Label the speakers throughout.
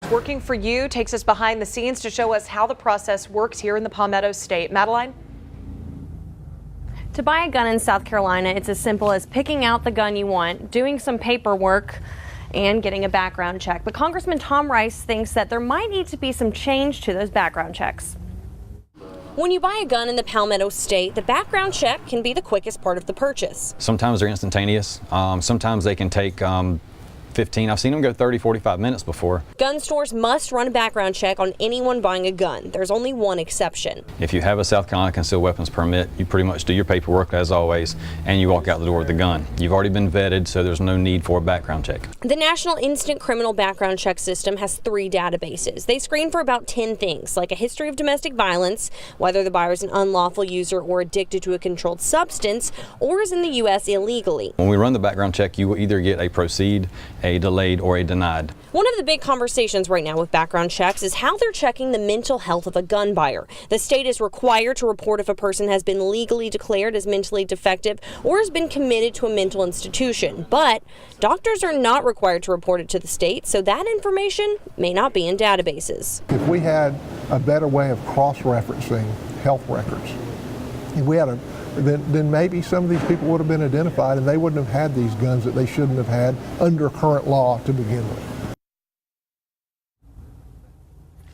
Speaker 1: Working for You takes us behind the scenes to show us how the process works here in the Palmetto State. Madeline?
Speaker 2: To buy a gun in South Carolina, it's as simple as picking out the gun you want, doing some paperwork, and getting a background check. But Congressman Tom Rice thinks that there might need to be some change to those background checks. When you buy a gun in the Palmetto State, the background check can be the quickest part of the purchase.
Speaker 3: Sometimes they're instantaneous. Sometimes they can take 15. I've seen them go 30, 45 minutes before.
Speaker 2: Gun stores must run a background check on anyone buying a gun. There's only one exception.
Speaker 3: If you have a South Carolina concealed weapons permit, you pretty much do your paperwork as always, and you walk out the door with the gun. You've already been vetted, so there's no need for a background check.
Speaker 2: The National Instant Criminal Background Check System has 3 databases. They screen for about 10 things, like a history of domestic violence, whether the buyer is an unlawful user or addicted to a controlled substance, or is in the U.S. illegally.
Speaker 3: When we run the background check, you will either get a proceed, a delayed, or a denied.
Speaker 2: One of the big conversations right now with background checks is how they're checking the mental health of a gun buyer. The state is required to report if a person has been legally declared as mentally defective or has been committed to a mental institution. But doctors are not required to report it to the state, so that information may not be in databases.
Speaker 4: If we had a better way of cross-referencing health records, if we had then maybe some of these people would have been identified and they wouldn't have had these guns that they shouldn't have had under current law to begin with.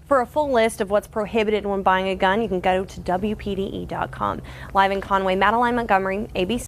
Speaker 2: For a full list of what's prohibited when buying a gun, you can go to WPDE.com. Live in Conway, Madeline Montgomery, ABC.